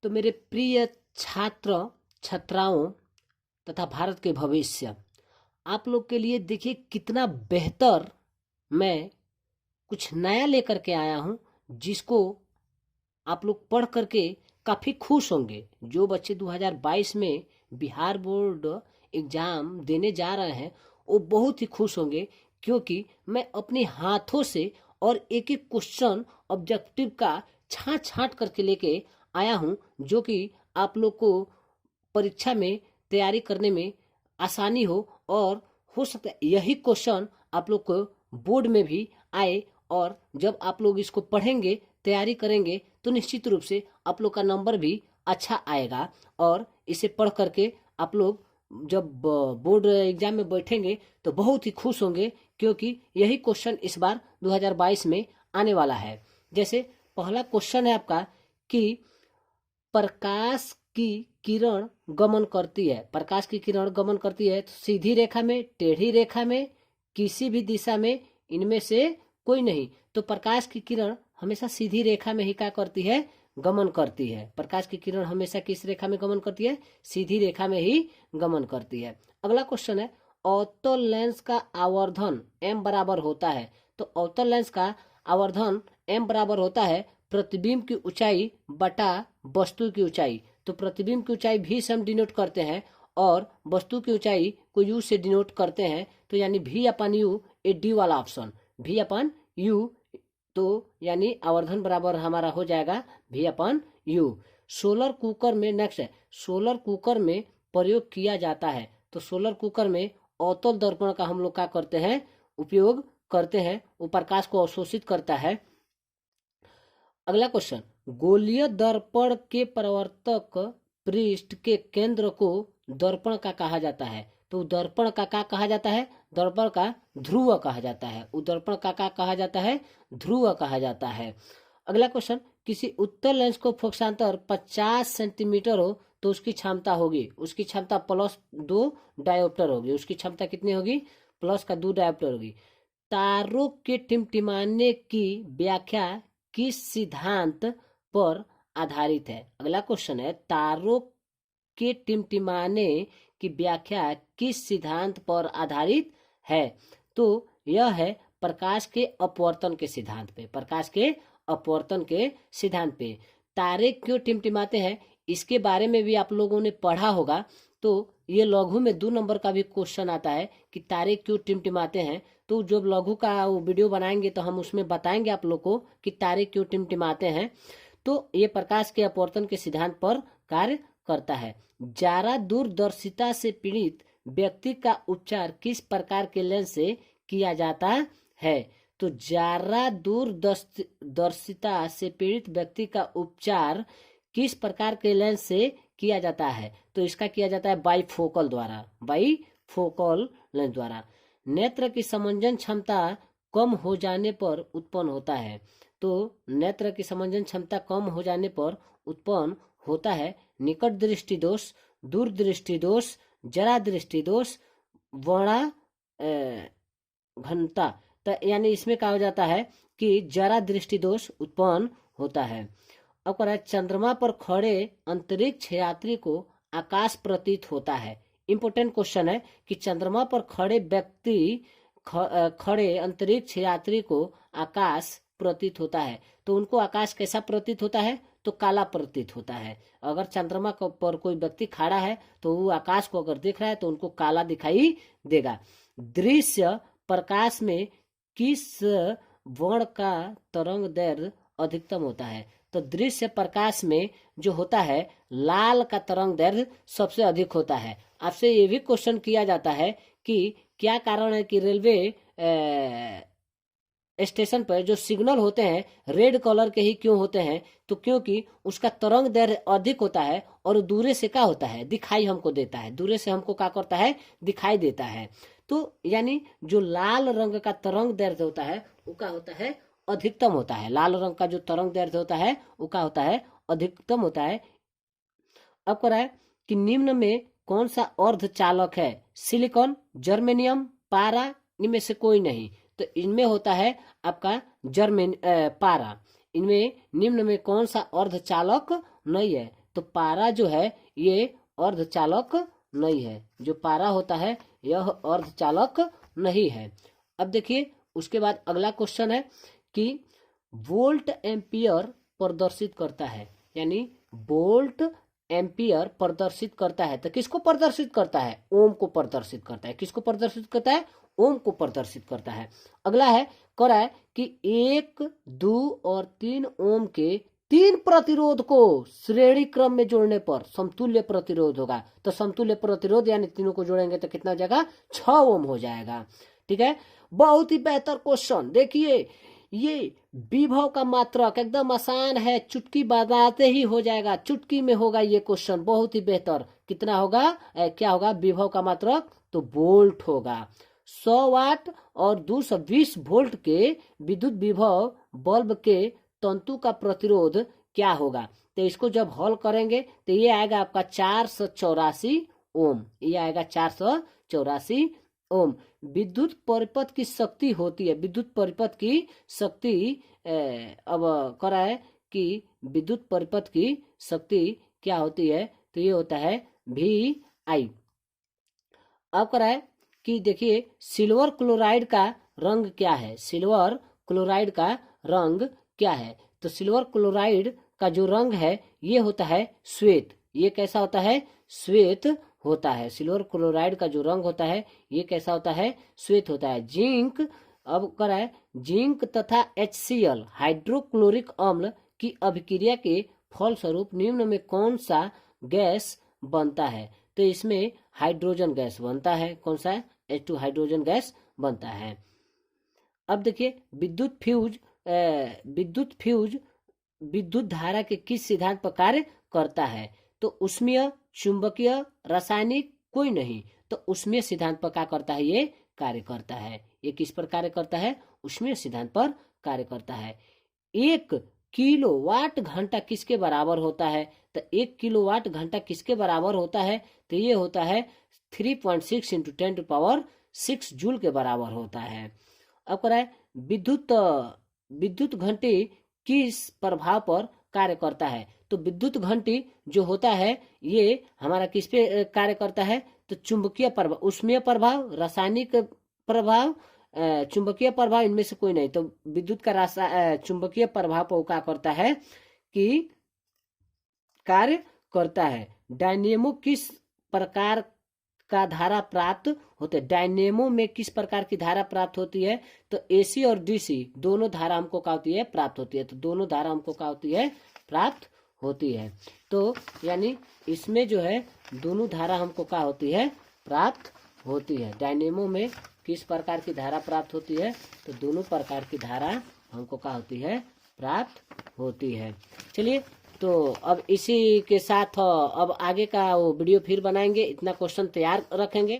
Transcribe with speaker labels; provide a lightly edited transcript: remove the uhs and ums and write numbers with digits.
Speaker 1: तो मेरे प्रिय छात्र छात्राओं तथा भारत के भविष्य, आप लोग के लिए देखिए कितना बेहतर मैं कुछ नया लेकर के आया हूँ, जिसको आप लोग पढ़ करके काफ़ी खुश होंगे। जो बच्चे 2022 में बिहार बोर्ड एग्ज़ाम देने जा रहे हैं वो बहुत ही खुश होंगे, क्योंकि मैं अपने हाथों से और एक एक क्वेश्चन ऑब्जेक्टिव का छाँट छाँट करके लेके आया हूँ, जो कि आप लोग को परीक्षा में तैयारी करने में आसानी और हो सकता है यही क्वेश्चन आप लोग को बोर्ड में भी आए। और जब आप लोग इसको पढ़ेंगे, तैयारी करेंगे, तो निश्चित रूप से आप लोग का नंबर भी अच्छा आएगा। और इसे पढ़ करके आप लोग जब बोर्ड एग्जाम में बैठेंगे तो बहुत ही खुश होंगे, क्योंकि यही क्वेश्चन इस बार 2022 में आने वाला है। जैसे पहला क्वेश्चन है आपका कि प्रकाश की किरण गमन करती है। प्रकाश की किरण गमन करती है तो सीधी रेखा में, टेढ़ी रेखा में, किसी भी दिशा में, इनमें से कोई नहीं। तो प्रकाश की किरण हमेशा सीधी रेखा में ही क्या करती है? गमन करती है। प्रकाश की किरण हमेशा किस रेखा में गमन करती है? सीधी रेखा में ही गमन करती है। अगला क्वेश्चन है, अवतल लेंस का आवर्धन m बराबर होता है। तो अवतल लेंस का आवर्धन m बराबर होता है प्रतिबिंब की ऊंचाई बटा वस्तु की ऊंचाई। तो प्रतिबिंब की ऊंचाई v से हम डिनोट करते हैं और वस्तु की ऊंचाई को u से डिनोट करते हैं। तो यानी v upon you, A D वाला ऑप्शन, v अपन यू। तो यानी आवर्धन बराबर हमारा हो जाएगा v upon you. Solar cooker में नेक्स्ट है, सोलर कुकर में प्रयोग किया जाता है। तो सोलर कुकर में अवतल दर्पण का हम लोग क्या करते हैं? उपयोग करते हैं। वो प्रकाश को अवशोषित करता है। अगला क्वेश्चन, गोलीय दर्पण के परावर्तक पृष्ठ के केंद्र को दर्पण का कहा जाता है। तो दर्पण का क्या कहा जाता है? दर्पण का ध्रुव कहा जाता है। दर्पण का क्या कहा जाता है? ध्रुव कहा जाता है। अगला क्वेश्चन, किसी उत्तल लेंस को फोकसांतर 50 सेंटीमीटर हो तो उसकी क्षमता होगी, उसकी क्षमता +2 डायोप्टर होगी। उसकी क्षमता कितनी होगी? +2 डायोप्टर होगी। तारों के टिमटिमाने की व्याख्या किस सिद्धांत पर आधारित है? अगला क्वेश्चन है, तारों के टिमटिमाने की व्याख्या किस सिद्धांत पर आधारित है? तो यह है प्रकाश के अपवर्तन के सिद्धांत पे। प्रकाश के अपवर्तन के सिद्धांत पे। तारे क्यों टिमटिमाते हैं, इसके बारे में भी आप लोगों ने पढ़ा होगा। तो ये लघु में 2 नंबर का भी क्वेश्चन आता है कि तारे क्यों टिमटिमाते हैं। तो जब लघु का वो वीडियो बनाएंगे तो हम उसमें बताएंगे आप लोग को कि तारे क्यों टिमटिमाते हैं। तो ये प्रकाश के अपवर्तन के सिद्धांत पर कार्य करता है। ज्यादा दूरदर्शिता से पीड़ित व्यक्ति का उपचार किस प्रकार के लेंस से किया जाता है? तो ज्यादा दूरदर्शिता से पीड़ित व्यक्ति का उपचार किस प्रकार के लेंस से किया जाता है? तो इसका किया जाता है बाईफोकल द्वारा, बाईफोकल लेंस द्वारा। नेत्र की समंजन क्षमता कम हो जाने पर उत्पन्न होता है। तो नेत्र की समंजन क्षमता कम हो जाने पर उत्पन्न होता है निकट दृष्टि दोष, दूर दृष्टि दोष, जरा दृष्टि दोष, वर्णा घनता। तो यानी इसमें कहा जाता है कि जरा दृष्टि दोष उत्पन्न होता है। अब कह रहा है, चंद्रमा पर खड़े अंतरिक्ष यात्री को आकाश प्रतीत होता है। इंपोर्टेंट क्वेश्चन है कि चंद्रमा पर खड़े व्यक्ति खड़े अंतरिक्ष यात्री को आकाश प्रतीत होता है। तो उनको आकाश कैसा प्रतीत होता है? तो काला प्रतीत होता है। अगर चंद्रमा पर कोई व्यक्ति खड़ा है तो वो आकाश को अगर देख रहा है तो उनको काला दिखाई देगा। दृश्य प्रकाश में किस वर्ण का तरंग दैर्घ्य अधिकतम होता है? तो दृश्य प्रकाश में जो होता है लाल का तरंग दैर्घ्य सबसे अधिक होता है। आपसे ये भी क्वेश्चन किया जाता है कि क्या कारण है कि रेलवे स्टेशन पर जो सिग्नल होते हैं रेड कलर के ही क्यों होते हैं? तो क्योंकि उसका तरंग दैर्घ्य अधिक होता है और दूरे से क्या होता है? दिखाई हमको देता है। दूरे से हमको क्या करता है? दिखाई देता है। तो यानी जो लाल रंग का तरंग दैर्घ्य होता है वो क्या होता है? अधिकतम होता है। लाल रंग का जो तरंग दैर्घ्य होता है वो क्या होता है? अधिकतम होता है। अब कह रहा है कि निम्न में कौन सा अर्धचालक है? सिलिकॉन, जर्मेनियम, पारा, इनमें से कोई नहीं। तो इनमें होता है आपका पारा। इनमें निम्न में कौन सा अर्धचालक नहीं है? तो पारा जो है ये अर्धचालक नहीं है, जो पारा होता है यह अर्धचालक नहीं है। अब देखिए उसके बाद अगला क्वेश्चन है कि वोल्ट एम्पियर प्रदर्शित करता है, यानी वोल्ट एम्पियर प्रदर्शित करता है तो किसको प्रदर्शित करता है? ओम को प्रदर्शित करता है। किसको प्रदर्शित करता है? ओम को प्रदर्शित करता है। अगला है कह रहा है कि 1, 2 और 3 ओम के 3 प्रतिरोध को श्रेणी क्रम में जोड़ने पर समतुल्य प्रतिरोध होगा। तो समतुल्य प्रतिरोध यानी तीनों को जोड़ेंगे तो कितना हो जाएगा? 6 ओम हो जाएगा। ठीक है, बहुत ही बेहतर क्वेश्चन। देखिए ये विभव का मात्रक एकदम आसान है, चुटकी बजाते ही हो जाएगा, चुटकी में होगा ये क्वेश्चन, बहुत ही बेहतर। कितना होगा? क्या होगा विभव का मात्रक? तो वोल्ट होगा। 100 वाट और 220 वोल्ट के विद्युत विभव बल्ब के तंतु का प्रतिरोध क्या होगा? तो इसको जब हल करेंगे तो ये आएगा आपका 484 ओम। ये आएगा 484 ओम। विद्युत परिपथ की शक्ति होती है, विद्युत परिपथ की शक्ति अब करा है कि विद्युत परिपथ की शक्ति क्या होती है? तो ये होता है VI। अब करा है कि देखिए सिल्वर क्लोराइड का रंग क्या है? सिल्वर क्लोराइड का रंग क्या है? तो सिल्वर क्लोराइड का जो रंग है ये होता है श्वेत। ये कैसा होता है? श्वेत होता है। सिल्वर क्लोराइड का जो रंग होता है ये कैसा होता है? श्वेत होता है। जिंक, अब करा है जिंक तथा HCl हाइड्रोक्लोरिक अम्ल की अभिक्रिया के फलस्वरूप निम्न में कौन सा गैस बनता है? तो इसमें हाइड्रोजन गैस बनता है। कौन सा है? H2 हाइड्रोजन गैस बनता है। अब देखिए विद्युत फ्यूज विद्युत धारा के किस सिद्धांत पर कार्य करता है? तो उष्मीय, चुंबकीय, रासायनिक, कोई नहीं। तो उष्मीय सिद्धांत पर क्या करता है? ये कार्य करता है। ये किस पर कार्य करता है? उष्मीय सिद्धांत पर कार्य करता है। 1 किलोवाट घंटा किसके बराबर होता है? तो 1 किलोवाट घंटा किसके बराबर होता है? तो ये होता है 3.6 × 10⁶ जूल के बराबर होता है। अब कह रहा है विद्युत घंटी किस प्रभाव पर कार्य करता है? तो विद्युत घंटी जो होता है ये हमारा किस पे कार्य करता है? तो चुंबकीय प्रभाव, उष्मीय प्रभाव, रासायनिक प्रभाव, चुंबकीय प्रभाव, इनमें से कोई नहीं। तो विद्युत का चुंबकीय प्रभाव पर क्या करता है कि कार्य करता है। डायनेमो किस प्रकार का धारा प्राप्त होते हैं? डायनेमो में किस प्रकार की धारा प्राप्त होती है? तो AC और DC दोनों धारा हमको क्या होती है? प्राप्त होती है। तो दोनों धारा हमको क्या होती है? प्राप्त होती है। तो यानी इसमें जो है दोनों धारा हमको क्या होती है? प्राप्त होती है। डायनेमो में किस प्रकार की धारा प्राप्त होती है? तो दोनों प्रकार की धारा हमको क्या होती है? प्राप्त होती है। चलिए तो अब इसी के साथ अब आगे का वो वीडियो फिर बनाएंगे। इतना क्वेश्चन तैयार रखेंगे।